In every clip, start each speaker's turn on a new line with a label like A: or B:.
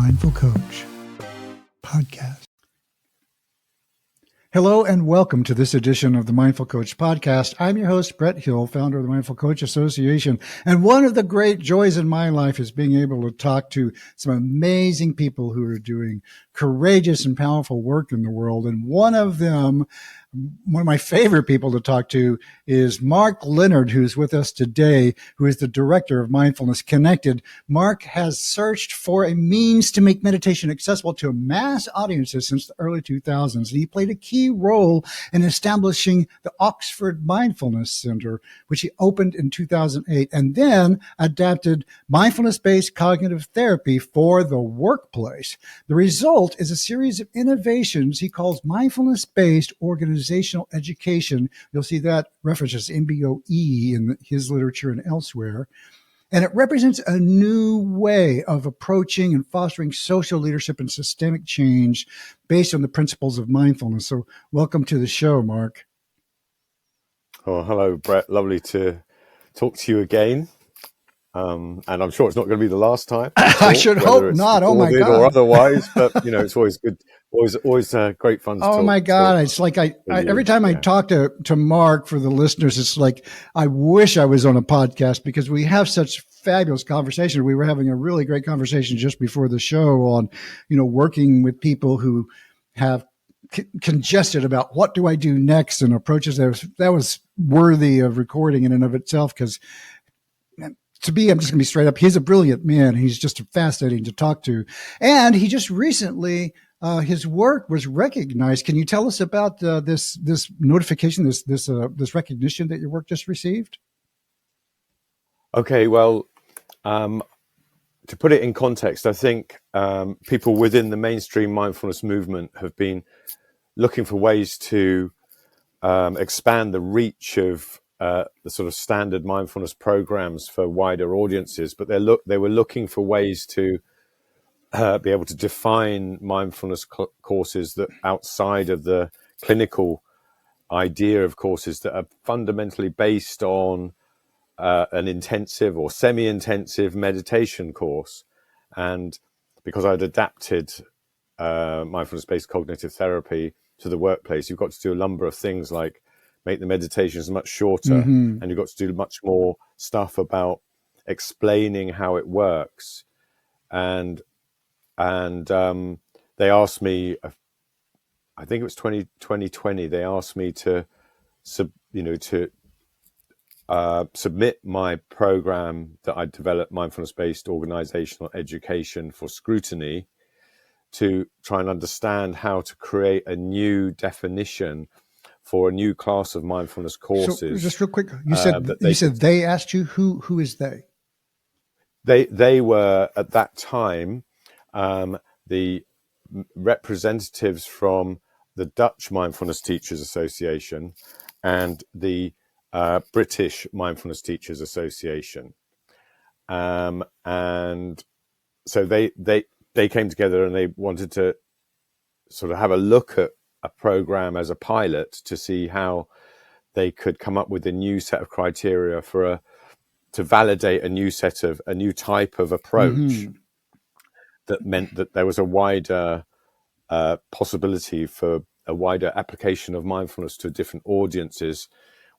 A: Mindful Coach podcast. Hello and welcome to this edition of the Mindful Coach podcast. I'm your host, Brett Hill, founder of the Mindful Coach Association. And one of the great joys in my life is being able to talk to some amazing people who are doing courageous and powerful work in the world. And one of my favorite people to talk to is Mark Leonard, who's with us today, who is the director of Mindfulness Connected. Mark has searched for a means to make meditation accessible to mass audiences since the early 2000s. He played a key role in establishing the Oxford Mindfulness Center, which he opened in 2008, and then adapted mindfulness-based cognitive therapy for the workplace. The result is a series of innovations he calls mindfulness-based organizational education. You'll see that references MBOE in his literature and elsewhere. And it represents a new way of approaching and fostering social leadership and systemic change based on the principles of mindfulness. So welcome to the show, Mark.
B: Oh, hello, Brett. Lovely to talk to you again. And I'm sure it's not going to be the last time.
A: I should hope not. Oh my God.
B: Or otherwise, but it's always good. Always great fun to talk.
A: Oh my God. It's like every time I talk to Mark, for the listeners, it's like, I wish I was on a podcast because we have such fabulous conversation. We were having a really great conversation just before the show on, working with people who have congested about what do I do next and approaches. That was worthy of recording in and of itself because to me, I'm just going to be straight up. He's a brilliant man. He's just fascinating to talk to. And he just recently, his work was recognized. Can you tell us about this notification, this recognition that your work just received?
B: Okay, well, to put it in context, I think people within the mainstream mindfulness movement have been looking for ways to expand the reach of the sort of standard mindfulness programs for wider audiences, but they were looking for ways to be able to define mindfulness courses that outside of the clinical idea of courses that are fundamentally based on an intensive or semi-intensive meditation course. And because I'd adapted mindfulness-based cognitive therapy to the workplace, you've got to do a number of things like make the meditations much shorter, and you've got to do much more stuff about explaining how it works. And they asked me, I think it was 2020, they asked me to submit my program that I developed, mindfulness-based organizational education, for scrutiny to try and understand how to create a new definition for a new class of mindfulness courses. So
A: just real quick, you said they asked you. Who is they?
B: They were at that time the representatives from the Dutch Mindfulness Teachers Association and the British Mindfulness Teachers Association, and so they came together and they wanted to sort of have a look at a program as a pilot to see how they could come up with a new set of criteria to validate a new type of approach that meant that there was a wider possibility for a wider application of mindfulness to different audiences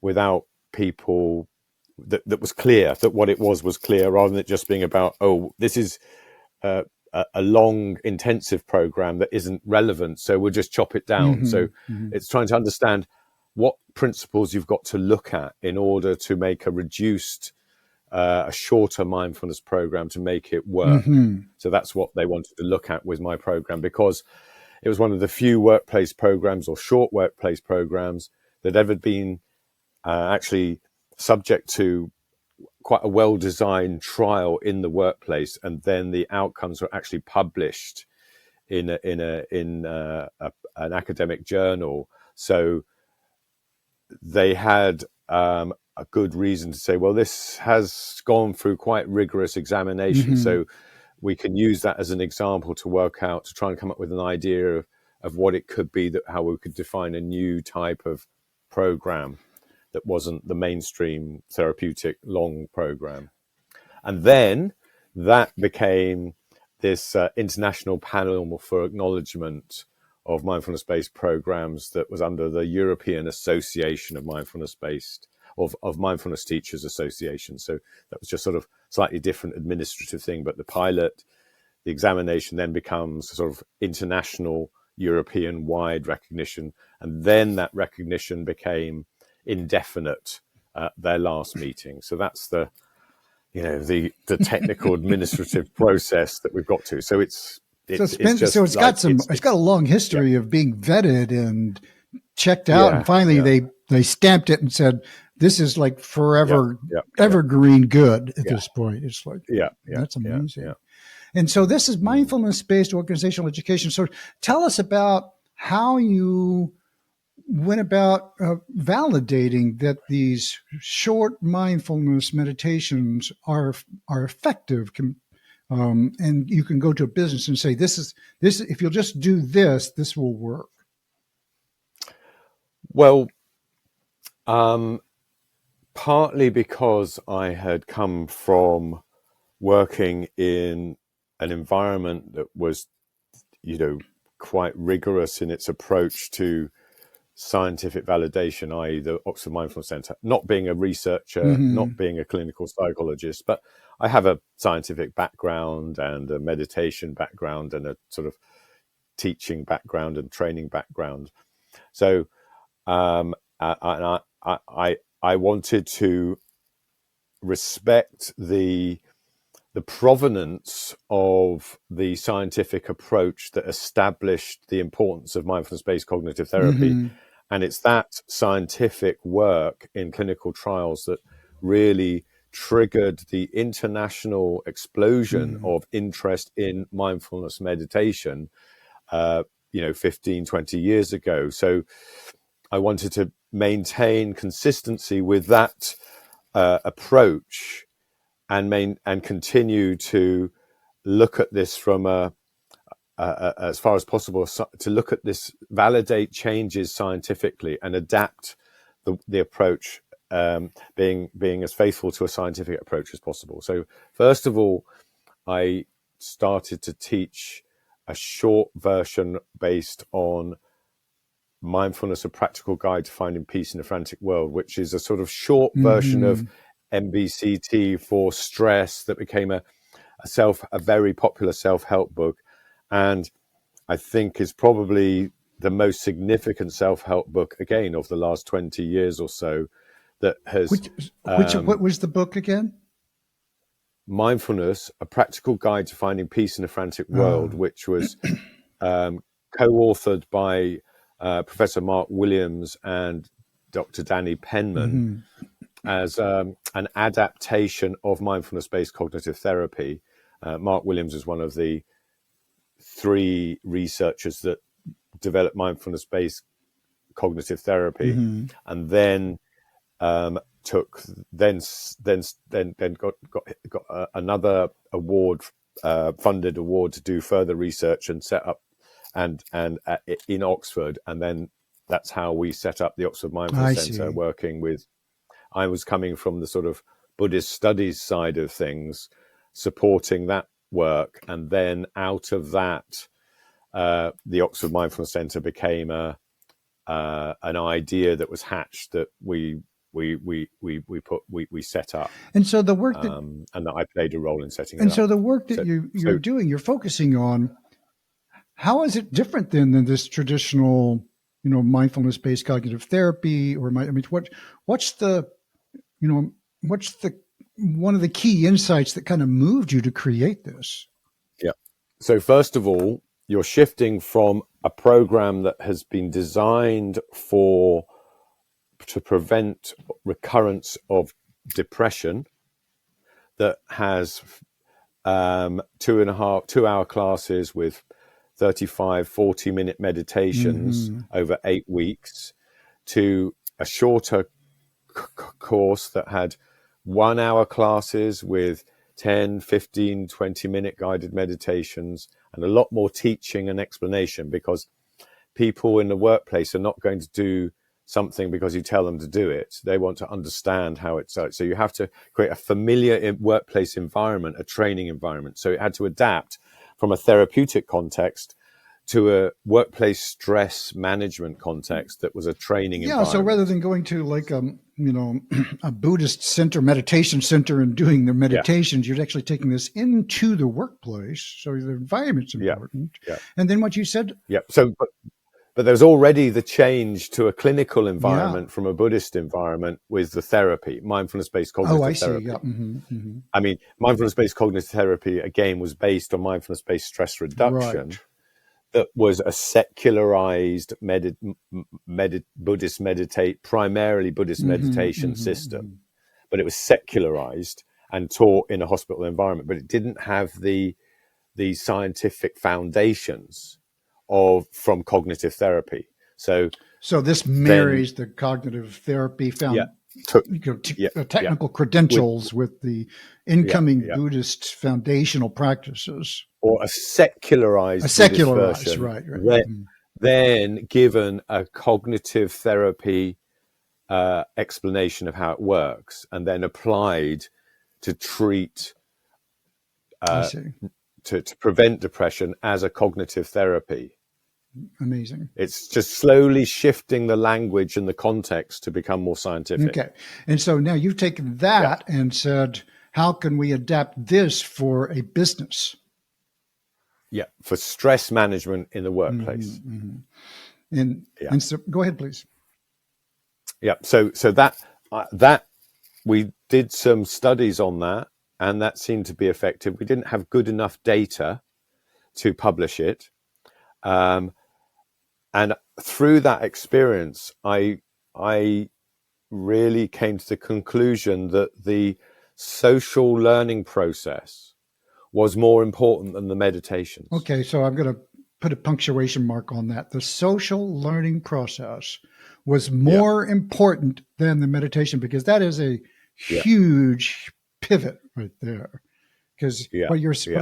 B: without people that was clear, that what it was clear, rather than it just being about, this is a long intensive program that isn't relevant, so we'll just chop it down. It's trying to understand what principles you've got to look at in order to make a reduced a shorter mindfulness program to make it work. So that's what they wanted to look at with my program, because it was one of the few workplace programs or short workplace programs that ever been actually subject to quite a well-designed trial in the workplace, and then the outcomes were actually published in an academic journal. So they had a good reason to say, well, this has gone through quite rigorous examination, so we can use that as an example to try and come up with an idea of what it could be, how we could define a new type of program that wasn't the mainstream therapeutic long program. And then that became this international panel for acknowledgement of mindfulness-based programs that was under the European Association of Mindfulness-based of Mindfulness Teachers Association. So that was just sort of slightly different administrative thing. But the pilot, the examination then becomes sort of international, European-wide recognition, and then that recognition became indefinite at their last meeting. So that's the technical administrative process that we've got to. So it's
A: got a long history of being vetted and checked out, and finally they stamped it and said, this is like forever evergreen good at this point. It's like, that's amazing. And so this is mindfulness-based organizational education. So tell us about how you went about validating that these short mindfulness meditations are effective. And you can go to a business and say, this. If you'll just do this, this will work.
B: Well, partly because I had come from working in an environment that was, quite rigorous in its approach to scientific validation, i.e. the Oxford Mindfulness Center, not being a researcher, not being a clinical psychologist, but I have a scientific background and a meditation background and a sort of teaching background and training background. So I wanted to respect the provenance of the scientific approach that established the importance of mindfulness-based cognitive therapy. And it's that scientific work in clinical trials that really triggered the international explosion of interest in mindfulness meditation, 15, 20 years ago. So I wanted to maintain consistency with that approach and continue to look at this from as far as possible, to look at this, validate changes scientifically and adapt the approach, being as faithful to a scientific approach as possible. So first of all, I started to teach a short version based on Mindfulness, a Practical Guide to Finding Peace in a Frantic World, which is a sort of short version of MBCT for stress that became a very popular self-help book, and I think is probably the most significant self-help book, again, of the last 20 years or so, that has...
A: What was the book again?
B: Mindfulness, A Practical Guide to Finding Peace in a Frantic World, which was co-authored by Professor Mark Williams and Dr. Danny Penman as an adaptation of mindfulness-based cognitive therapy. Mark Williams is one of the 3 researchers that developed mindfulness-based cognitive therapy, and then got another award, funded award to do further research and set up and in Oxford, and then that's how we set up the Oxford Mindfulness Center, working with. I was coming from the sort of Buddhist studies side of things, supporting that work, and then out of that, the Oxford Mindfulness Center became an idea that was hatched that we set up.
A: And so the work that
B: and that I played a role in setting it up.
A: And so the work that you're doing, you're focusing on, how is it different than this traditional, mindfulness-based cognitive therapy? Or what's the one of the key insights that kind of moved you to create this?
B: Yeah. So first of all, you're shifting from a program that has been designed to prevent recurrence of depression, that has 2-hour classes with 35, 40-minute meditations over 8 weeks, to a shorter course that had 1-hour classes with 10, 15, 20-minute guided meditations, and a lot more teaching and explanation, because people in the workplace are not going to do something because you tell them to do it. They want to understand how it's so you have to create a familiar workplace environment, a training environment. So it had to adapt from a therapeutic context to a workplace stress management context that was a training environment.
A: So rather than going to like a Buddhist center, meditation center, and doing their meditations, you're actually taking this into the workplace. So the environment's important. And then what you said.
B: So, but there's already the change to a clinical environment from a Buddhist environment with the therapy, mindfulness-based cognitive therapy. I mean, mindfulness-based cognitive therapy, again, was based on mindfulness-based stress reduction.
A: Right.
B: That was a secularized primarily Buddhist meditation system, but it was secularized and taught in a hospital environment, but it didn't have the scientific foundations from cognitive therapy. So
A: this marries the cognitive therapy technical credentials with the incoming Buddhist foundational practices.
B: Or a secularized version,
A: right.
B: Then given a cognitive therapy explanation of how it works, and then applied to treat, to prevent depression as a cognitive therapy.
A: Amazing.
B: It's just slowly shifting the language and the context to become more scientific.
A: Okay. And so now you've taken that and said, how can we adapt this for a business?
B: For stress management in the workplace.
A: And so go ahead, please.
B: So that we did some studies on that, and that seemed to be effective. We didn't have good enough data to publish it. And through that experience, I really came to the conclusion that the social learning process was more important than the meditations.
A: Okay, so I'm going to put a punctuation mark on that. The social learning process was more important than the meditation, because that is a huge pivot right there. Because what I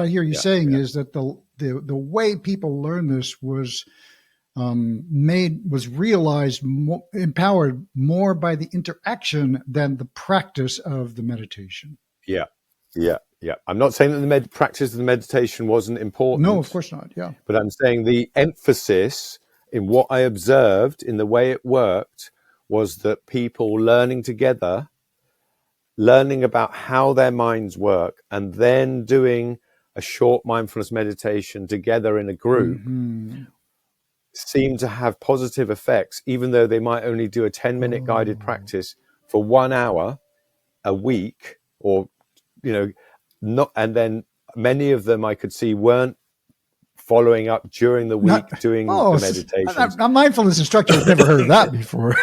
A: hear you saying is that the way people learn this was realized, empowered more by the interaction than the practice of the meditation.
B: I'm not saying that the practice of the meditation wasn't important.
A: No, of course not.
B: But I'm saying the emphasis in what I observed in the way it worked was that people learning together, learning about how their minds work, and then doing a short mindfulness meditation together in a group seemed to have positive effects, even though they might only do a 10-minute guided practice for 1 hour a week, or not, and then many of them I could see weren't following up during the week doing the meditations.
A: A mindfulness instructor has never heard of that before.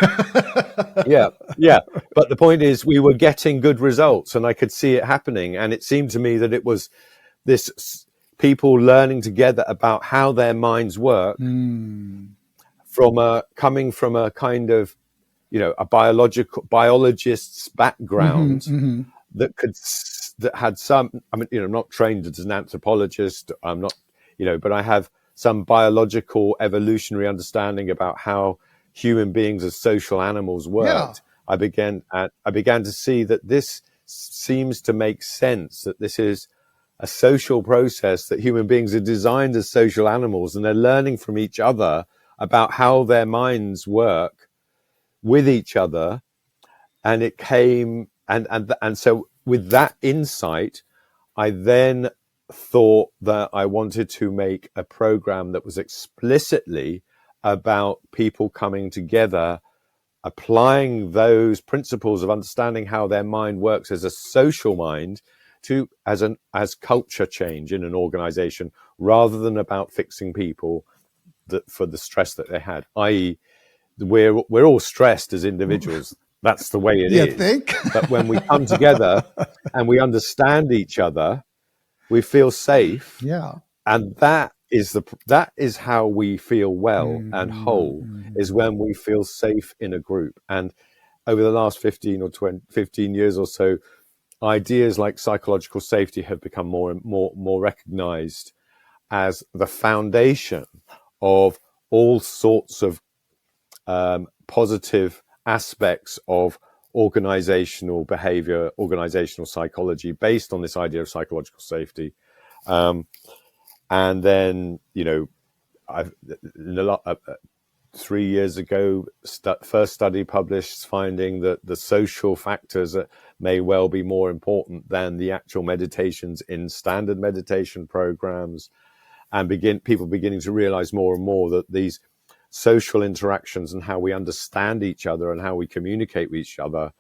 B: But the point is, we were getting good results, and I could see it happening. And it seemed to me that it was this people learning together about how their minds work coming from a kind of, a biologist's background that had some, I'm not trained as an anthropologist. I'm not, but I have some biological evolutionary understanding about how human beings as social animals worked. I began to see that this seems to make sense, that this is a social process, that human beings are designed as social animals, and they're learning from each other about how their minds work with each other. And it came, and so with that insight, I then thought that I wanted to make a program that was explicitly about people coming together, applying those principles of understanding how their mind works as a social mind as culture change in an organization, rather than about fixing people for the stress that they had. I.e., we're all stressed as individuals. That's the way it is.
A: You think?
B: But when we come together and we understand each other, we feel safe. And that is how we feel well and whole, is when we feel safe in a group. And over the last 15 years or so, ideas like psychological safety have become more recognized as the foundation of all sorts of positive aspects of organizational behavior, organizational psychology, based on this idea of psychological safety. And then, I've in a lot 3 years ago, first study published finding that the social factors may well be more important than the actual meditations in standard meditation programs, and people beginning to realize more and more that these social interactions and how we understand each other and how we communicate with each other,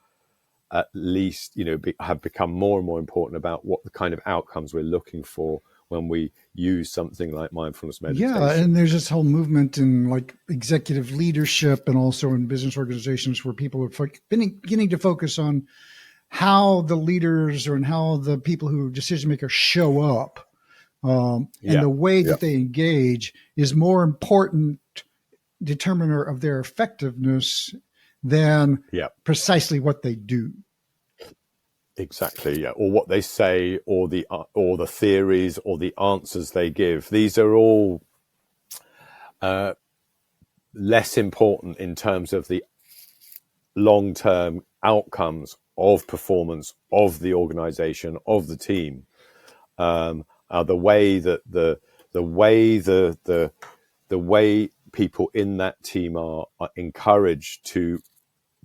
B: at least, have become more and more important about what the kind of outcomes we're looking for when we use something like mindfulness meditation.
A: Yeah, and there's this whole movement in like executive leadership and also in business organizations where people are beginning to focus on how the leaders and how the people who are decision makers show up, and the way that they engage is more important determiner of their effectiveness than precisely what they do.
B: Exactly, yeah, or what they say, or the theories, or the answers they give. These are all less important in terms of the long-term outcomes of performance of the organization, of the team. The way people in that team are encouraged to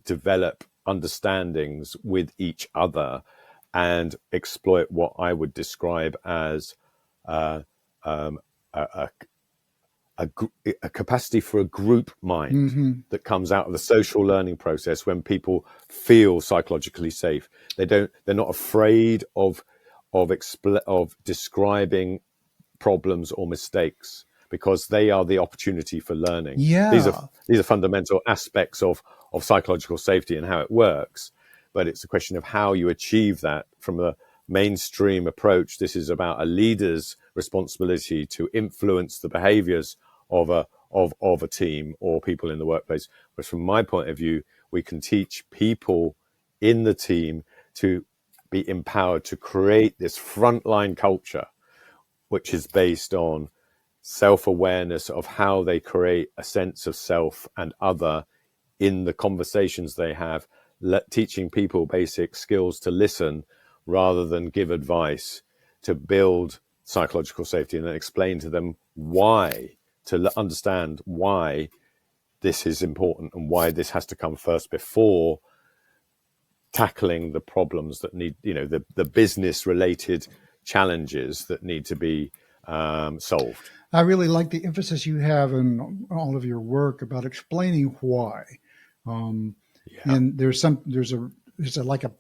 B: develop understandings with each other and exploit what I would describe as a capacity for a group mind that comes out of the social learning process when people feel psychologically safe. They're not afraid of describing problems or mistakes, because they are the opportunity for learning.
A: Yeah.
B: These are fundamental aspects of psychological safety and how it works. But it's a question of how you achieve that from a mainstream approach. This is about a leader's responsibility to influence the behaviors of a team or people in the workplace. Whereas from my point of view, we can teach people in the team to be empowered to create this frontline culture, which is based on self-awareness of how they create a sense of self and other in the conversations they have, teaching people basic skills to listen rather than give advice, to build psychological safety, and then explain to them why, to understand why this is important and why this has to come first before tackling the problems that need, the business related challenges that need to be solved.
A: I really like the emphasis you have in all of your work about explaining why. And there's like a,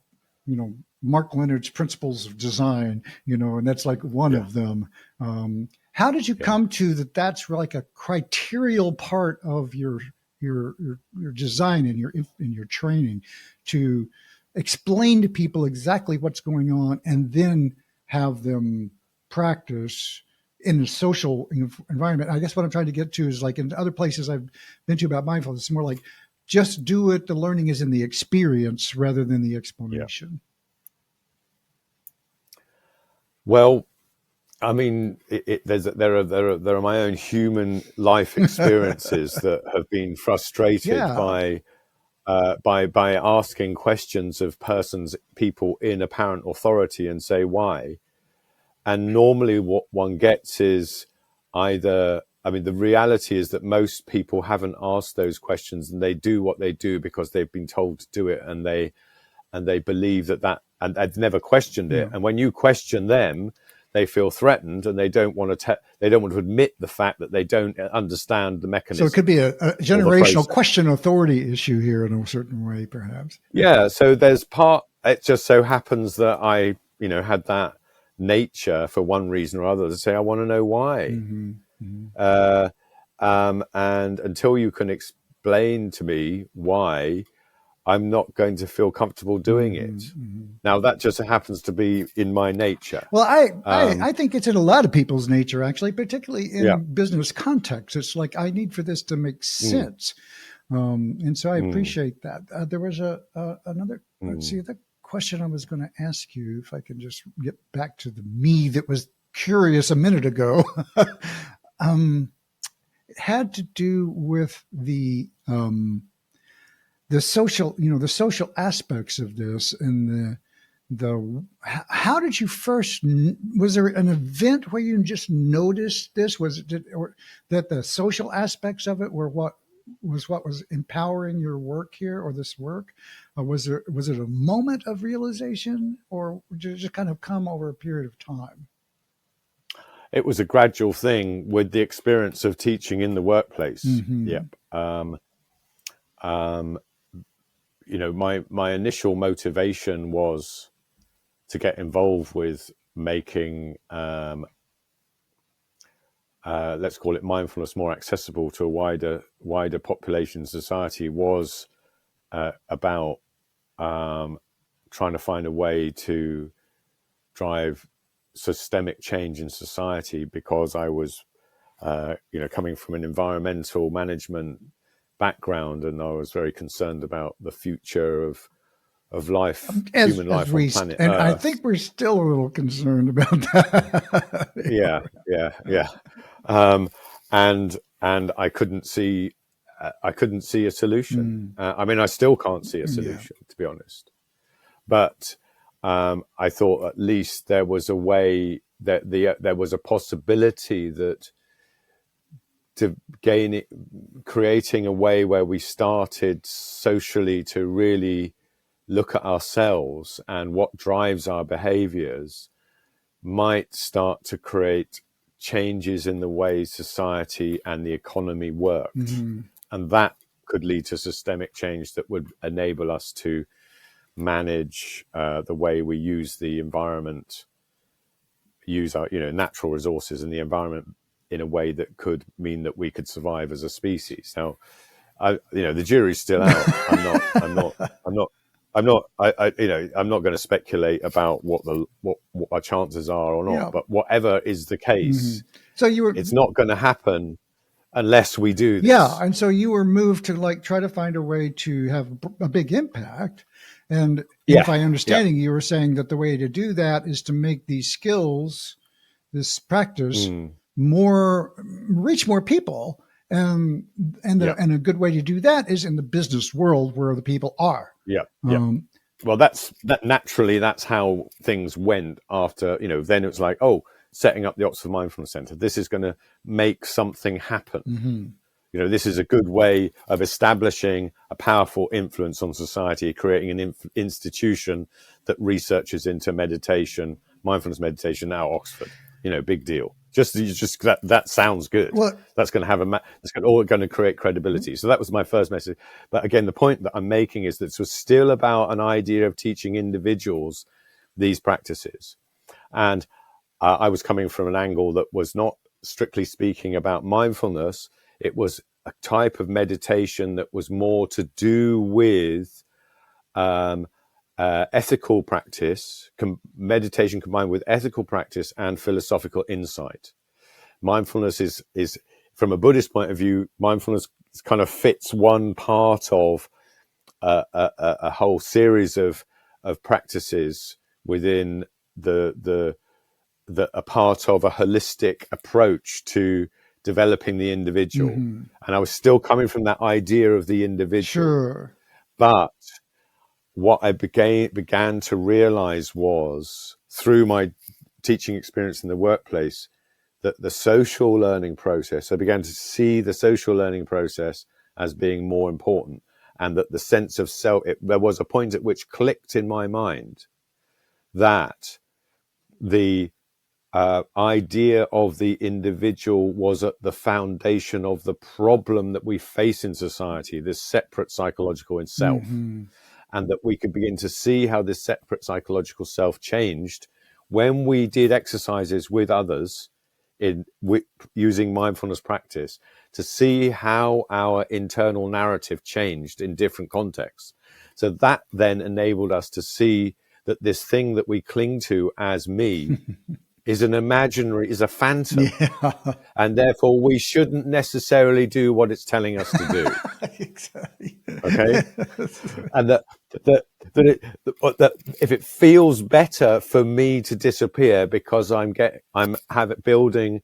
A: Mark Leonard's principles of design, and that's like one of them. How did you come to that? That's like a criterial part of your design and your training, to explain to people exactly what's going on and then have them practice in a social environment. I guess what I'm trying to get to is, like in other places I've been to about mindfulness, it's more like just do it. The learning is in the experience rather than the explanation.
B: Well, I mean, there are my own human life experiences that have been frustrated by asking questions of people in apparent authority and say why. And normally what one gets is the reality is that most people haven't asked those questions, and they do what they do because they've been told to do it, and they believe that and they've never questioned it. And when you question them, they feel threatened, and they don't want to admit the fact that they don't understand the mechanism.
A: So it could be a generational question authority issue here in a certain way, perhaps.
B: Yeah. So it just so happens that I, had that nature for one reason or other to say, I want to know why. And until you can explain to me why, I'm not going to feel comfortable doing it. Now, that just happens to be in my nature.
A: Well, I think it's in a lot of people's nature, actually, particularly in business context. It's like, I need for this to make sense. And so I appreciate that. There was another, let's see, the question I was going to ask you, if I can just get back to the me that was curious a minute ago. It had to do with the social, the social aspects of this, and how did you first, was there an event where you just noticed this? Or that the social aspects of it were what was empowering your work here, or this work? Was it a moment of realization, or did it just kind of come over a period of time?
B: It was a gradual thing with the experience of teaching in the workplace.
A: Mm-hmm.
B: Yep. My initial motivation was to get involved with making, let's call it mindfulness, more accessible to a wider population. Society was about trying to find a way to drive systemic change in society, because I was, coming from an environmental management background, and I was very concerned about the future of life, human life on planet
A: and
B: Earth.
A: I think we're still a little concerned about that.
B: Yeah. And I couldn't see a solution. I mean, I still can't see a solution, to be honest. But I thought at least there was a way, that there was a possibility that to gain it, creating a way where we started socially to really look at ourselves and what drives our behaviors might start to create changes in the way society and the economy worked. Mm-hmm. And that could lead to systemic change that would enable us to manage the way we use the environment, use our natural resources and the environment in a way that could mean that we could survive as a species. Now, the jury's still out. I'm not going to speculate about what our chances are or not. Yeah. But whatever is the case, it's not going to happen unless we do this.
A: Yeah, and so you were moved to try to find a way to have a big impact. And if I understanding, you were saying that the way to do that is to make these skills, this practice, reach more people. And a good way to do that is in the business world where the people are.
B: Yeah. Well, that's how things went after, then it was like, setting up the Oxford Mindfulness Center. This is going to make something happen. Mm-hmm. This is a good way of establishing a powerful influence on society, creating an institution that researches into meditation, mindfulness meditation at Oxford. Big deal. Just that sounds good. Well, that's going to have that's going to create credibility. So that was my first message. But again, the point that I'm making is that this was still about an idea of teaching individuals these practices, and I was coming from an angle that was not strictly speaking about mindfulness. It was a type of meditation that was more to do with ethical practice, meditation combined with ethical practice and philosophical insight. Mindfulness is from a Buddhist point of view, mindfulness kind of fits one part of a whole series of practices within a part of a holistic approach to developing the individual. Mm-hmm. And I was still coming from that idea of the individual.
A: Sure.
B: But what I began to realize was, through my teaching experience in the workplace, that the social learning process, I began to see the social learning process as being more important, and that the sense of self, there was a point at which clicked in my mind that the idea of the individual was at the foundation of the problem that we face in society, this separate psychological self. Mm-hmm. And that we could begin to see how this separate psychological self changed when we did exercises with others using mindfulness practice, to see how our internal narrative changed in different contexts. So that then enabled us to see that this thing that we cling to as me is a phantom. Yeah. And therefore we shouldn't necessarily do what it's telling us to do.
A: Exactly.
B: Okay. And that if it feels better for me to disappear because I'm building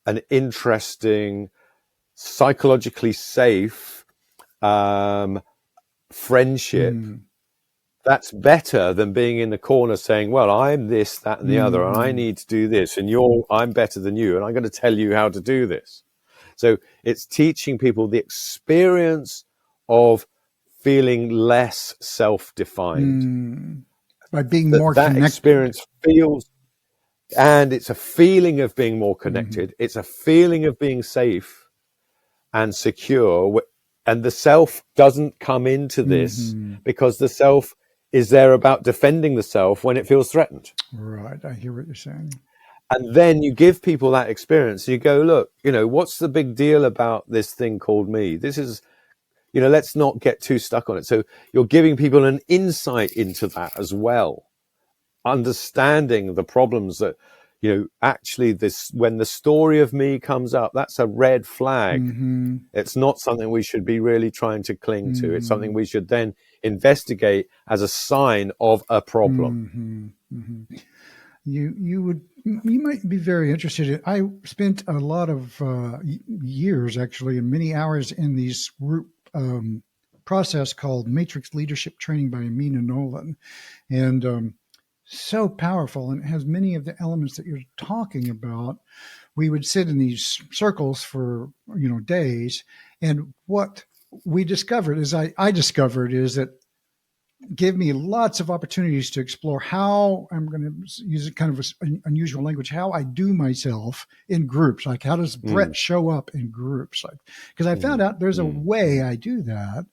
B: an interesting, psychologically safe friendship that's better than being in the corner saying, well, I'm this, that, and the other, and I need to do this, and I'm better than you, and I'm going to tell you how to do this. So it's teaching people the experience of feeling less self-defined.
A: By being more
B: that
A: connected.
B: Experience feels, and it's a feeling of being more connected. It's a feeling of being safe and secure. And the self doesn't come into this because the self is there about defending the self when it feels threatened.
A: Right. I hear what you're saying.
B: And then you give people that experience. You go, look, what's the big deal about this thing called me? This is, let's not get too stuck on it. So you're giving people an insight into that as well. Understanding the problems that, actually when the story of me comes up, that's a red flag. It's not something we should be really trying to cling to. It's something we should then investigate as a sign of a problem.
A: You might be very interested in, I spent a lot of years actually, and many hours in these group process called Matrix Leadership Training by Amina Nolan. And so powerful, and it has many of the elements that you're talking about. We would sit in these circles for days, and what we discovered is I discovered is that gave me lots of opportunities to explore how, I'm going to use a kind of unusual language, how I do myself in groups. Like, how does Brett show up in groups? Like, because I found out there's a way I do that,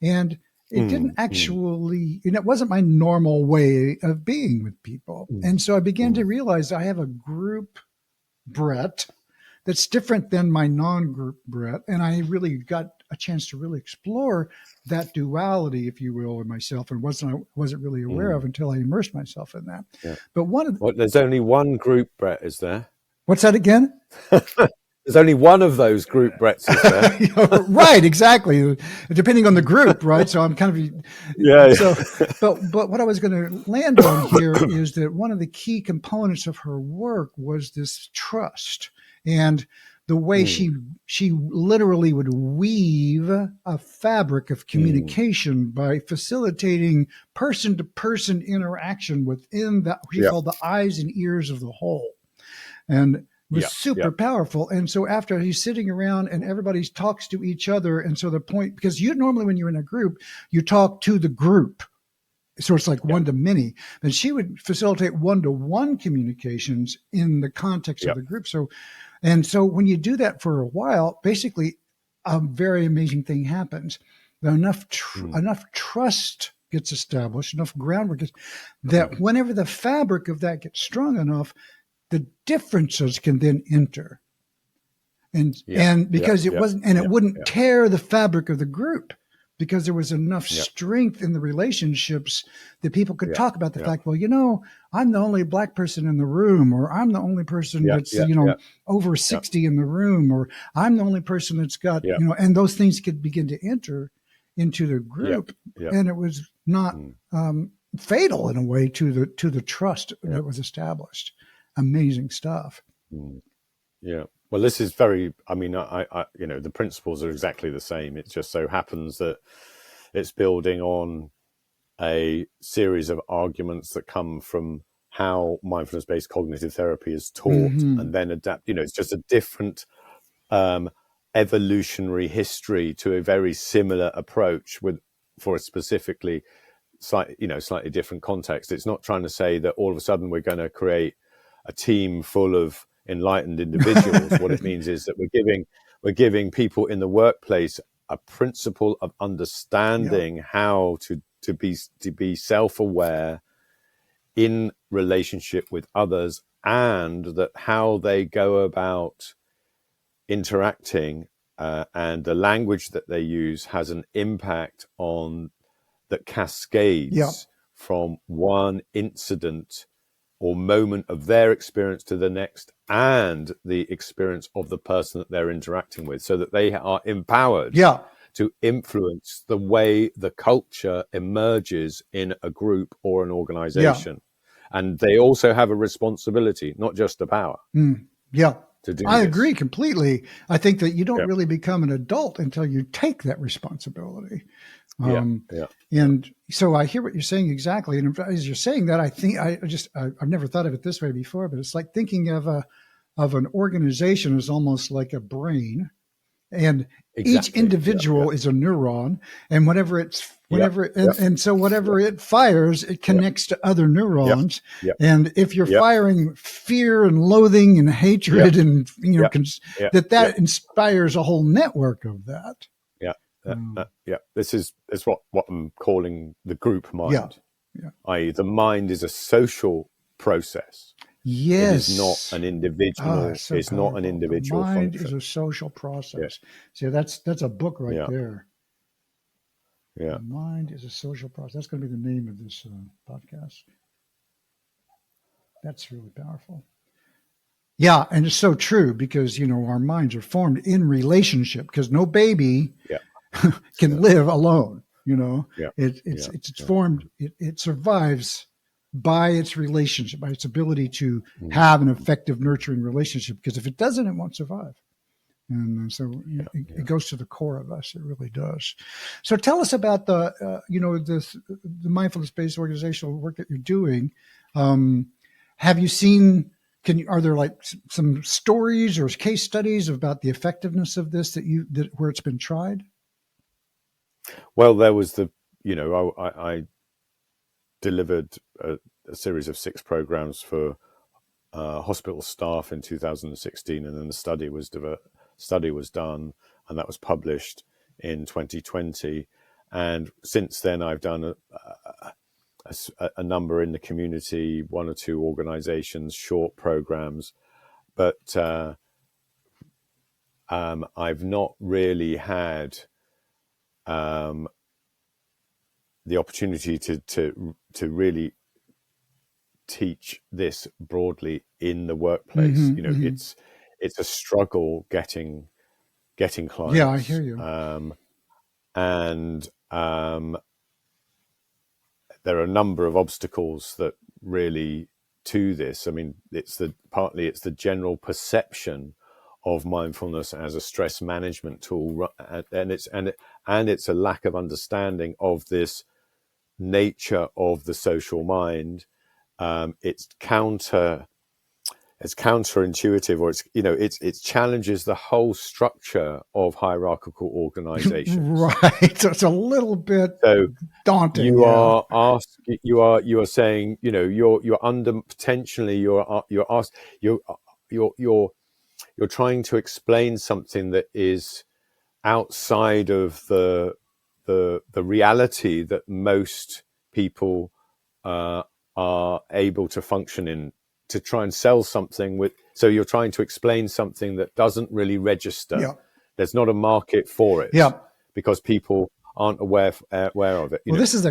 A: and it didn't actually, it wasn't my normal way of being with people. And so I began to realize I have a group Brett that's different than my non-group Brett. And I really got a chance to really explore that duality, if you will, in myself, and wasn't really aware of until I immersed myself in that. Yeah. But
B: there's only one group Brett, is there?
A: What's that again?
B: There's only one of those group Bretts, is there?
A: Right, exactly. Depending on the group, right? So I'm kind of So, but what I was going to land on here is that one of the key components of her work was this trust, and the way she literally would weave a fabric of communication by facilitating person-to-person interaction within that what she called the eyes and ears of the whole, and was super powerful. And so after he's sitting around and everybody talks to each other, and so the point, because you normally when you're in a group, you talk to the group. So it's like one to many, and she would facilitate one-to-one communications in the context of the group. So when you do that for a while, basically a very amazing thing happens. Enough trust gets established, enough groundwork that whenever the fabric of that gets strong enough, the differences can then enter. And because it wasn't, and it wouldn't tear the fabric of the group, because there was enough strength in the relationships that people could talk about the fact, well, I'm the only Black person in the room, or I'm the only person that's, over 60 in the room, or I'm the only person that's got, and those things could begin to enter into the group. And it was not fatal in a way to the trust that was established. Amazing stuff.
B: Yeah. Well, this is very, I the principles are exactly the same. It just so happens that it's building on a series of arguments that come from how mindfulness-based cognitive therapy is taught and then adapt. It's just a different evolutionary history to a very similar approach for a specifically slightly different context. It's not trying to say that all of a sudden we're going to create a team full of enlightened individuals. What it means is that we're giving people in the workplace a principle of understanding how to be self-aware in relationship with others, and that how they go about interacting and the language that they use has an impact on that cascades from one incident or moment of their experience to the next, and the experience of the person that they're interacting with, so that they are empowered to influence the way the culture emerges in a group or an organization. And they also have a responsibility, not just a power. To do
A: I agree completely. I think that you don't really become an adult until you take that responsibility.
B: Yeah. Yeah.
A: And so I hear what you're saying exactly. And as you're saying that, I think I've never thought of it this way before, but it's like thinking of an organization as almost like a brain, and each
B: Exactly.
A: individual is a neuron, and so whatever it fires, it connects to other neurons. And if you're firing fear and loathing and hatred and that inspires a whole network of that.
B: This is what I'm calling the group mind. I.e., the mind is a social process.
A: Yes,
B: it is not an individual. It's not an individual
A: function.
B: Mind
A: is a social process. See, that's a book right there. Yeah, the mind is a social process. That's going to be the name of this podcast. That's really powerful. Yeah, and it's so true because our minds are formed in relationship. Because no baby can live alone. It's formed. It survives by its relationship, by its ability to have an effective, nurturing relationship. Because if it doesn't, it won't survive. And so it goes to the core of us. It really does. So tell us about the mindfulness-based organizational work that you're doing. Have you seen? Are there like some stories or case studies about the effectiveness of this where it's been tried?
B: Well, there was I delivered a series of 6 programs for hospital staff in 2016, and then the study was done, and that was published in 2020. And since then, I've done a number in the community, 1 or 2 organizations, short programs, but I've not really had the opportunity to really teach this broadly in the workplace. It's a struggle getting clients.
A: Yeah, I hear you.
B: And there are a number of obstacles that really to this. I mean, it's the general perception of mindfulness as a stress management tool, and it's a lack of understanding of this nature of the social mind. It's counterintuitive, or it challenges the whole structure of hierarchical organizations.
A: Right. So it's a little bit daunting.
B: You are saying, you're under potentially you're trying to explain something that is outside of the reality that most people are able to function in, to try and sell something with. So you're trying to explain something that doesn't really register.
A: Yeah.
B: There's not a market for it.
A: Yeah.
B: Because people aren't aware of it.
A: This is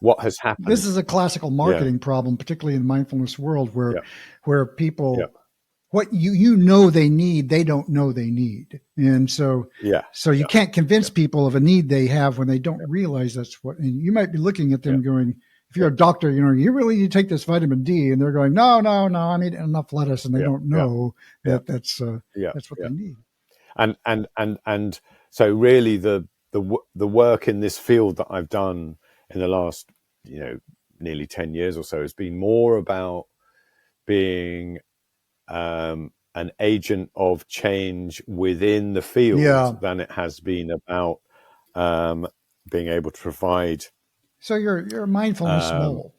B: what has happened.
A: This is a classical marketing problem, particularly in the mindfulness world, where people what they need, they don't know they need, and so you can't convince people of a need they have when they don't realize that's what. And you might be looking at them going, if you're a doctor, you really need to take this vitamin D, and they're going, no, I'm eating enough lettuce, and they don't know that's what they need.
B: And so really the work in this field that I've done in the last nearly 10 years or so has been more about being an agent of change within the field than it has been about being able to provide.
A: So you're a mindfulness mole.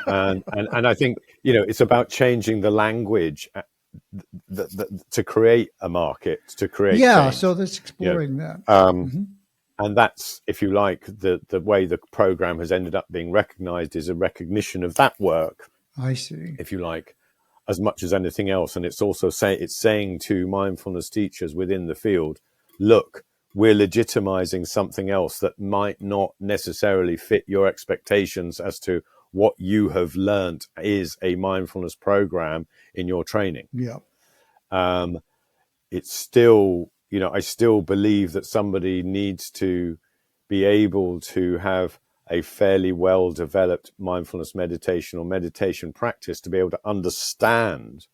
B: And I think it's about changing the language to create a market, to create change.
A: So that's exploring that.
B: And that's, if you like, the way the program has ended up being recognized is a recognition of that work.
A: I see.
B: If you like, as much as anything else. And it's also saying to mindfulness teachers within the field, look, we're legitimizing something else that might not necessarily fit your expectations as to what you have learned is a mindfulness program in your training. It's still, I still believe that somebody needs to be able to have a fairly well-developed mindfulness meditation or meditation practice to be able to understand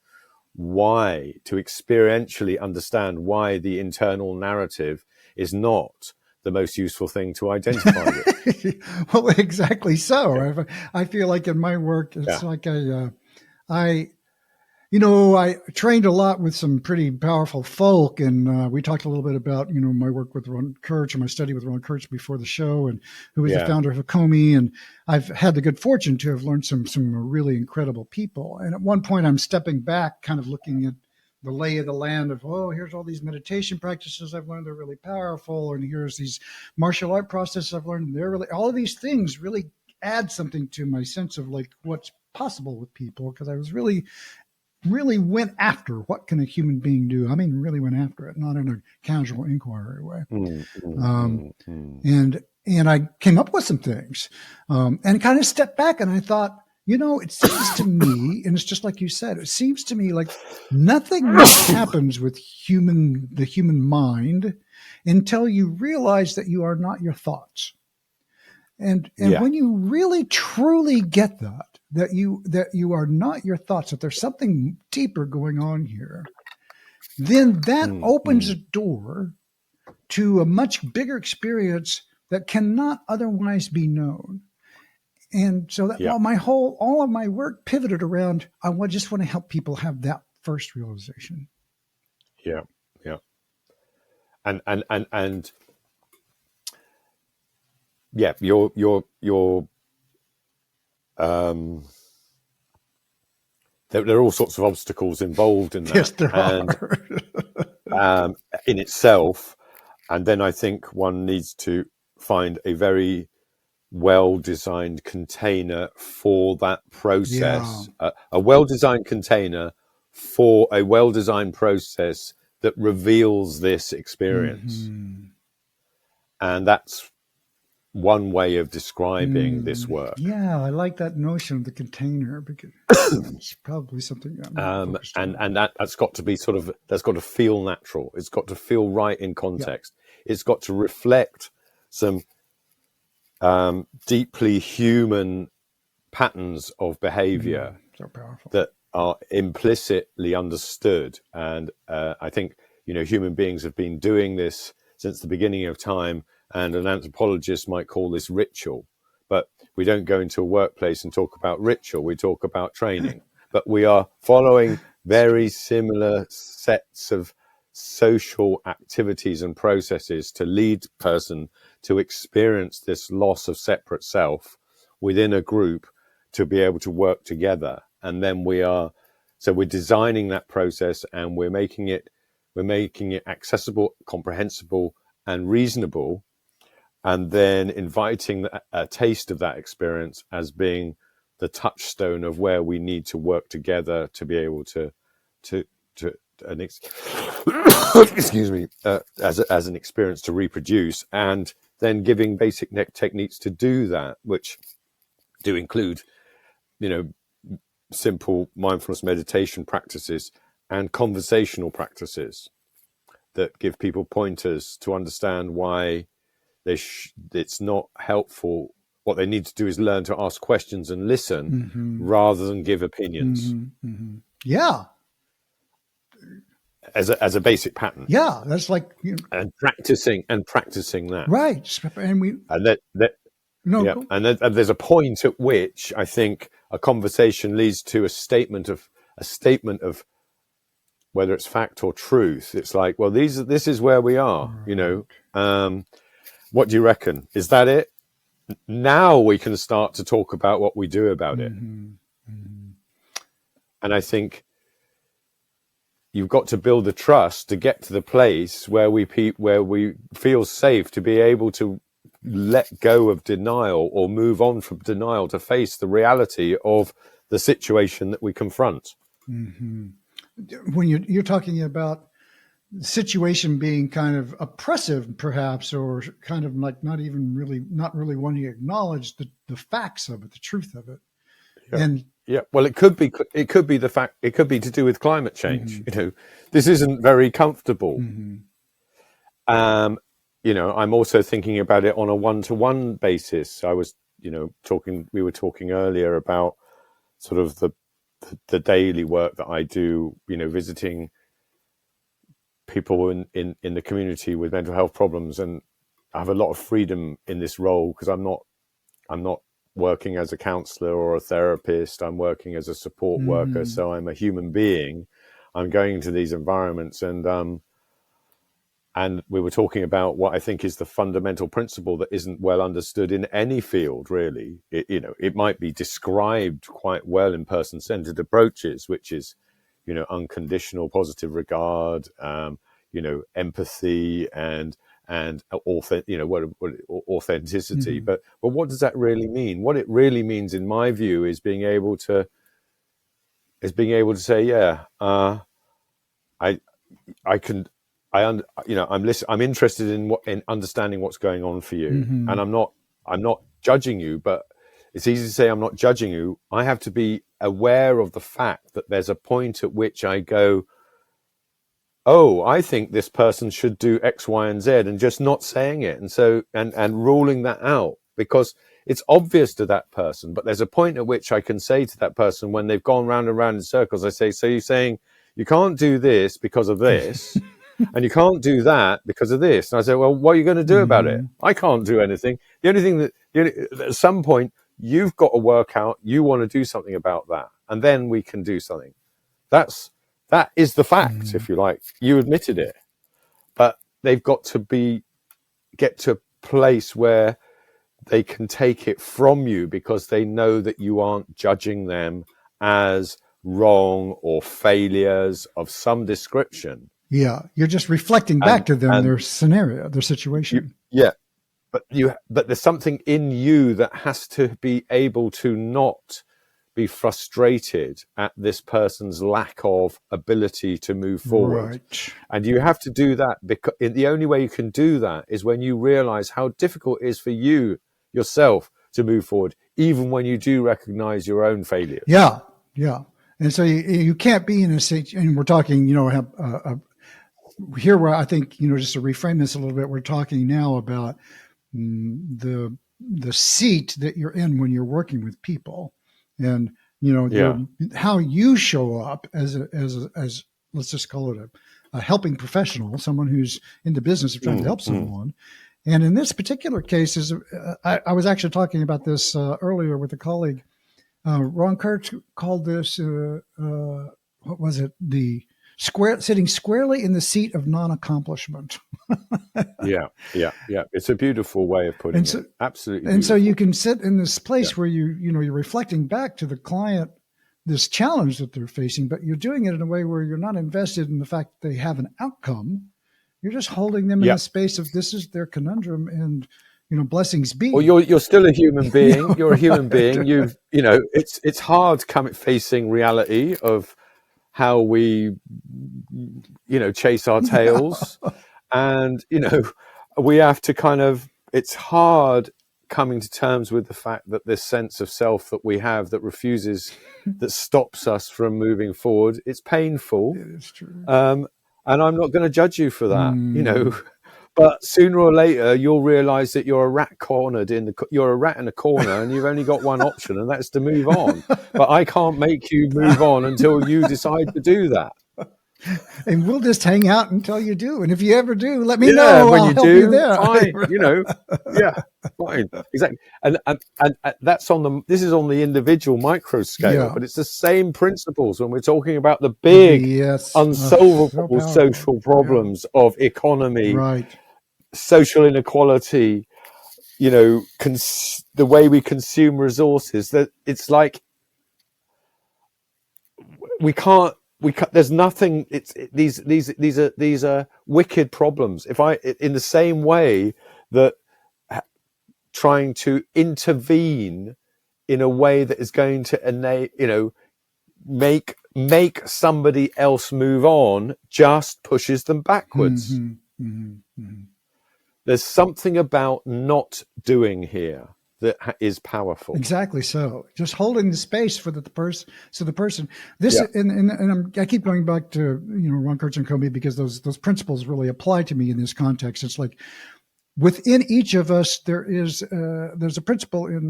B: to experientially understand why the internal narrative is not the most useful thing to identify with.
A: Well, exactly so. I feel like in my work, it's like I trained a lot with some pretty powerful folk, and we talked a little bit about, my work with Ron Kurtz, or my study with Ron Kurtz before the show, and who was the founder of Hakomi. And I've had the good fortune to have learned some really incredible people. And at one point, I'm stepping back, kind of looking at the lay of the land of, here's all these meditation practices I've learned, they're really powerful. And here's these martial art processes I've learned, they're really, all of these things really add something to my sense of like what's possible with people. Because I was really went after what can a human being do. I mean, really went after it, not in a casual inquiry way. And I came up with some things and kind of stepped back, and I thought, it seems to me, and it's just like you said, it seems to me like nothing happens with the human mind until you realize that you are not your thoughts. And when you really truly get that you are not your thoughts, that there's something deeper going on here, then that opens a door to a much bigger experience that cannot otherwise be known. And so that all of my work pivoted around, just want to help people have that first realization.
B: Yeah. And yeah, your there are all sorts of obstacles involved in that.
A: Yes, there
B: are. In itself. And then I think one needs to find a very well-designed container for that process. A well-designed container for a well-designed process that reveals this experience. And that's one way of describing this work.
A: Yeah, I like that notion of the container, because it's probably something
B: and that's got to be that's got to feel natural. It's got to feel right in context. It's got to reflect some deeply human patterns of behavior
A: so powerful,
B: that are implicitly understood. And I think, human beings have been doing this since the beginning of time, and an anthropologist might call this ritual. But we don't go into a workplace and talk about ritual. We talk about training. But we are following very similar sets of social activities and processes to lead the person to experience this loss of separate self within a group, to be able to work together. And then we're designing that process, and we're making it accessible, comprehensible, and reasonable, and then inviting a taste of that experience as being the touchstone of where we need to work together to be able to excuse me, as an experience to reproduce, and then giving basic techniques to do that, which do include, simple mindfulness meditation practices and conversational practices that give people pointers to understand why it's not helpful. What they need to do is learn to ask questions and listen rather than give opinions.
A: Yeah.
B: As a basic pattern.
A: Yeah, that's like
B: and practicing that.
A: Right.
B: And there's a point at which I think a conversation leads to a statement of whether it's fact or truth. It's like, well, this is where we are, what do you reckon? Is that it? Now we can start to talk about what we do about it. And I think you've got to build the trust to get to the place where we feel safe to be able to let go of denial, or move on from denial to face the reality of the situation that we confront.
A: When you're talking about the situation being kind of oppressive, perhaps, or kind of like not really wanting to acknowledge the facts of it, the truth of it.
B: Well, it could be the fact. It could be to do with climate change. This isn't very comfortable. I'm also thinking about it on a one-to-one basis. I was, we were talking earlier about sort of the daily work that I do, visiting people in the community with mental health problems, and I have a lot of freedom in this role because I'm not working as a counselor or a therapist. I'm working as a support worker. So I'm a human being. I'm going into these environments, and we were talking about what I think is the fundamental principle that isn't well understood in any field, really. It might be described quite well in person-centered approaches, which is, unconditional positive regard, empathy and authenticity. But what does that really mean? What it really means, in my view, is being able to say, yeah, I'm interested in understanding what's going on for you, and I'm not judging you, but it's easy to say I'm not judging you. I have to be aware of the fact that there's a point at which I go, oh, I think this person should do X, Y, and Z, and just not saying it, and ruling that out because it's obvious to that person. But there's a point at which I can say to that person, when they've gone round and round in circles, I say, so you're saying you can't do this because of this, and you can't do that because of this. And I say, well, what are you going to do about it? I can't do anything. The only thing at some point, you've got to work out, you want to do something about that, and then we can do something. That is the fact, if you like. You admitted it. But they've got to get to a place where they can take it from you because they know that you aren't judging them as wrong or failures of some description.
A: Yeah, you're just reflecting back to them their scenario, their situation.
B: But there's something in you that has to be able to not be frustrated at this person's lack of ability to move forward.
A: Right.
B: And you have to do that because the only way you can do that is when you realize how difficult it is for you yourself to move forward, even when you do recognize your own failures.
A: Yeah. And so you can't be in a situation, and we're talking, here where I think, just to reframe this a little bit, we're talking now about the seat that you're in when you're working with people. And how you show up as let's just call it a helping professional, someone who's in the business of trying to help someone. And in this particular case, I was actually talking about this earlier with a colleague. Ron Kurtz called this what was it? Sitting squarely in the seat of non-accomplishment.
B: Yeah. It's a beautiful way of putting it. Absolutely.
A: And
B: beautiful.
A: so you can sit in this place where you're reflecting back to the client this challenge that they're facing, but you're doing it in a way where you're not invested in the fact that they have an outcome. You're just holding them in the space of this is their conundrum, and blessings be.
B: Well, you're still a human being. You're a human being. It's hard facing reality of how we, chase our tails. And, we have to it's hard coming to terms with the fact that this sense of self that we have that stops us from moving forward, it's painful.
A: It is true.
B: And I'm not going to judge you for that, but sooner or later you'll realize that you're a rat in a corner and you've only got one option, and that's to move on. But I can't make you move on until you decide to do that.
A: And we'll just hang out until you do. And if you ever do, let me know.
B: When
A: I'll
B: you
A: help
B: do,
A: you there.
B: fine, fine, exactly. And that's this is on the individual micro scale, but it's the same principles when we're talking about the big, unsolvable social problems of economy, social inequality, the way we consume resources. That it's like we can't. There's nothing. These are wicked problems. In the same way that trying to intervene in a way that is going to make somebody else move on just pushes them backwards. There's something about not doing here that is powerful.
A: Exactly. So just holding the space for the person. So the person, I keep going back to, Ron Kurtz and Comey, because those principles really apply to me in this context. It's like within each of us, there's a principle in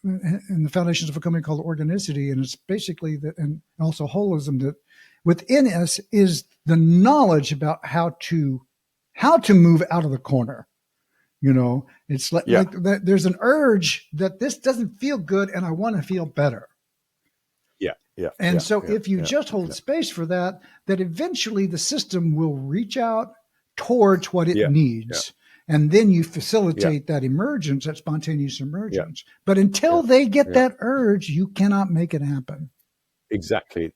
A: the foundations of a company called organicity. And it's basically that, and also holism, that within us is the knowledge about how to move out of the corner. It's like,
B: Yeah.
A: there's an urge that this doesn't feel good and I want to feel better.
B: Yeah. Yeah.
A: And
B: Yeah.
A: so
B: Yeah.
A: if you
B: Yeah.
A: just hold
B: Yeah.
A: space for that, that eventually the system will reach out towards what it
B: Yeah. Yeah.
A: needs. And then you
B: Yeah.
A: facilitate that emergence, that spontaneous
B: Yeah.
A: emergence. But until
B: Yeah.
A: they get
B: Yeah.
A: that urge, you cannot make it happen.
B: Exactly.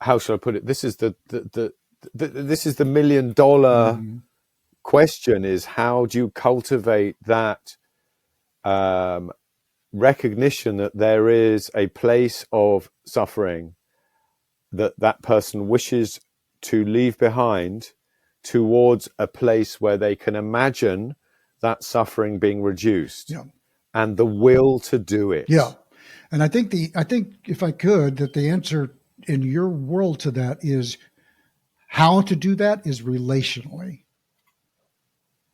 B: How shall I put it? This is this is the $1 million question: is how do you cultivate that recognition that there is a place of suffering that person wishes to leave behind, towards a place where they can imagine that suffering being reduced,
A: Yeah.
B: and the will to do it.
A: Yeah. And I think if I could, that the answer in your world to that is how to do that is relationally.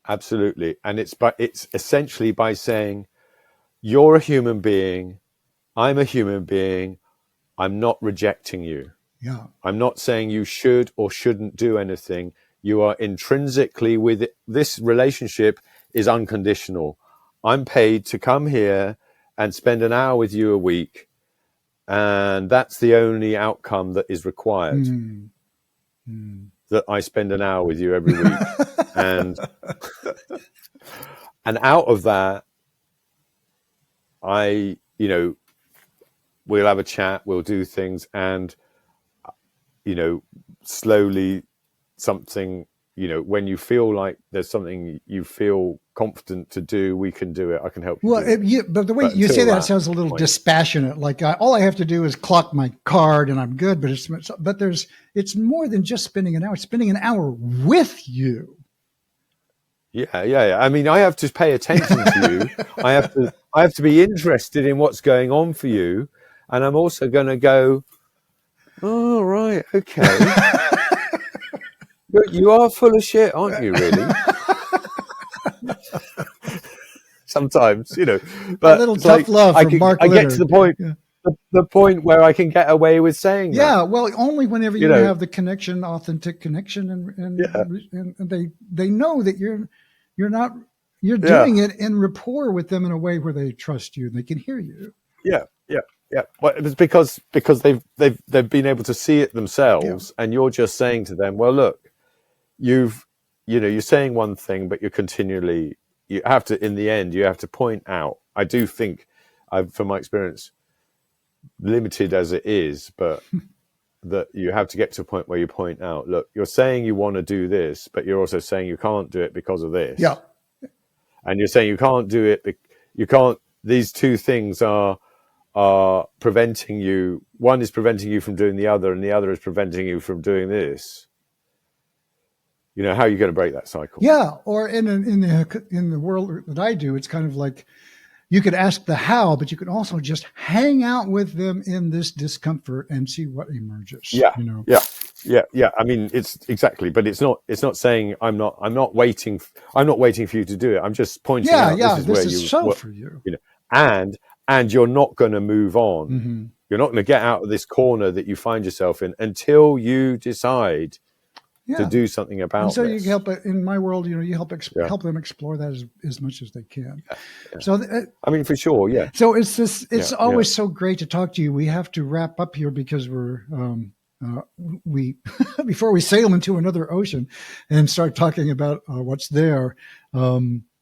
B: Absolutely. And it's essentially by saying, you're a human being, I'm a human being, I'm not rejecting you.
A: Yeah.
B: I'm not saying you should or shouldn't do anything. You are intrinsically with it. This relationship is unconditional. I'm paid to come here and spend an hour with you a week, and that's the only outcome that is required. That I spend an hour with you every week. and out of that, we'll have a chat, we'll do things, and slowly something, when you feel like there's something you feel confident to do, we can do it. I can help you.
A: Well, but the way you say that, it sounds a little dispassionate. Like all I have to do is clock my card and I'm good. But it's more than just spending an hour. It's spending an hour with you.
B: Yeah. I mean, I have to pay attention to you. I have to be interested in what's going on for you, and I'm also going to go, oh, right, okay. But you are full of shit, aren't you, really? Sometimes, but
A: a little tough love from Mark Leonard.
B: I get to the point, the point where I can get away with saying that.
A: Yeah, well, only whenever you have the connection, authentic connection, and they know that you're doing it in rapport with them in a way where they trust you and they can hear you.
B: Yeah. Well, it was because they've been able to see it themselves, and you're just saying to them, well, look, you're saying one thing, but you have to, in the end, you have to point out. I do think, from my experience, limited as it is, but that you have to get to a point where you point out, look, you're saying you want to do this, but you're also saying you can't do it because of this.
A: Yeah.
B: And you're saying you can't do it. These two things are preventing you. One is preventing you from doing the other, and the other is preventing you from doing this. How are you going to break that cycle?
A: Yeah. Or in the world that I do, it's kind of like, you could ask the how, but you could also just hang out with them in this discomfort and see what emerges.
B: Yeah. I mean, it's exactly, but it's not saying I'm not waiting for you to do it. I'm just pointing out this is
A: for you.
B: And you're not going to move on.
A: Mm-hmm.
B: You're not going to get out of this corner that you find yourself in until you decide to do something about it.
A: So you help, in my world, you help them explore that as much as they can.
B: Yeah.
A: So,
B: I mean, for sure, yeah.
A: So it's always so great to talk to you. We have to wrap up here because we're before we sail into another ocean and start talking about what's there,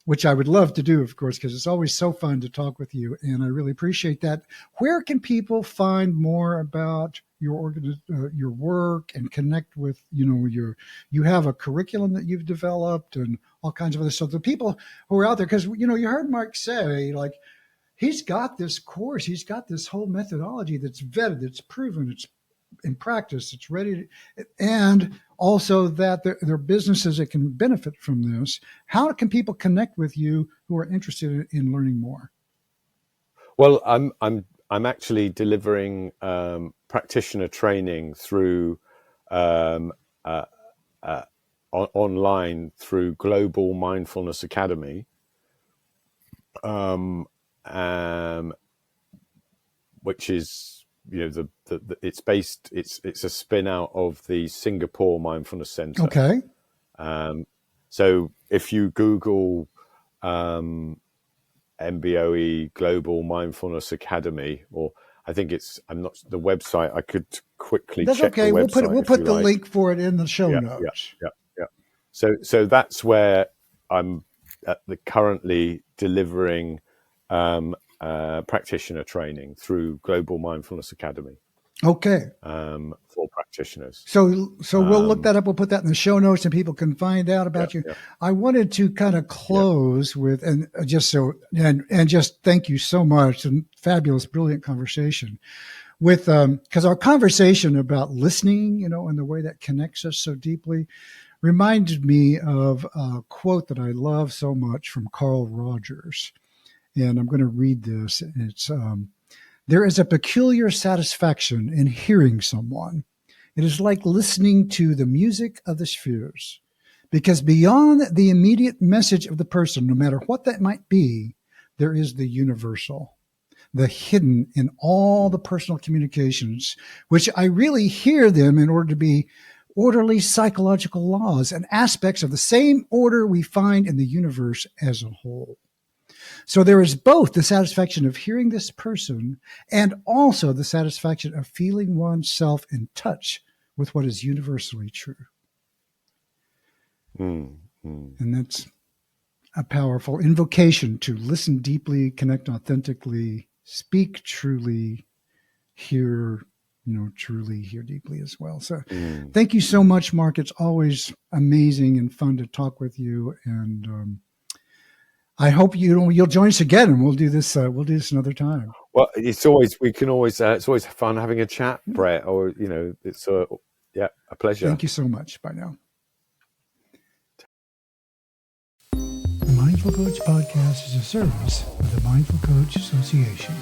A: which I would love to do, of course, because it's always so fun to talk with you, and I really appreciate that. Where can people find more about your work and connect with, you have a curriculum that you've developed and all kinds of other stuff. The people who are out there, because, you heard Mark say, like, he's got this course, he's got this whole methodology that's vetted, it's proven, it's in practice, it's ready and also that there are businesses that can benefit from this. How can people connect with you who are interested in learning more?
B: Well, I'm actually delivering practitioner training through online through Global Mindfulness Academy, which is it's a spin out of the Singapore Mindfulness Center.
A: Okay.
B: So if you Google MBOE Global Mindfulness Academy, or I think I'm not the website. I could quickly
A: That's
B: check
A: okay.
B: the website.
A: We'll
B: if you
A: put the
B: like.
A: link for it in the show
B: Yeah,
A: notes.
B: yeah. So that's where I'm currently delivering practitioner training through Global Mindfulness Academy.
A: Okay.
B: For practitioners.
A: So we'll look that up. We'll put that in the show notes and people can find out about you.
B: Yeah.
A: I wanted to kind of close with, and just thank you so much, and fabulous, brilliant conversation with, because our conversation about listening, and the way that connects us so deeply reminded me of a quote that I love so much from Carl Rogers. And I'm going to read this. It's, there is a peculiar satisfaction in hearing someone. It is like listening to the music of the spheres, because beyond the immediate message of the person, no matter what that might be, there is the universal, the hidden in all the personal communications, which I really hear them in order to be orderly psychological laws and aspects of the same order we find in the universe as a whole. So there is both the satisfaction of hearing this person and also the satisfaction of feeling oneself in touch with what is universally true. And that's a powerful invocation to listen deeply, connect authentically, speak truly, hear, truly hear deeply as well. So thank you so much, Mark. It's always amazing and fun to talk with you. And I hope you'll join us again, and we'll do this another time.
B: Well, it's always fun having a chat, Brett. Or it's a pleasure.
A: Thank you so much. Bye now. The Mindful Coach Podcast is a service of the Mindful Coach Association.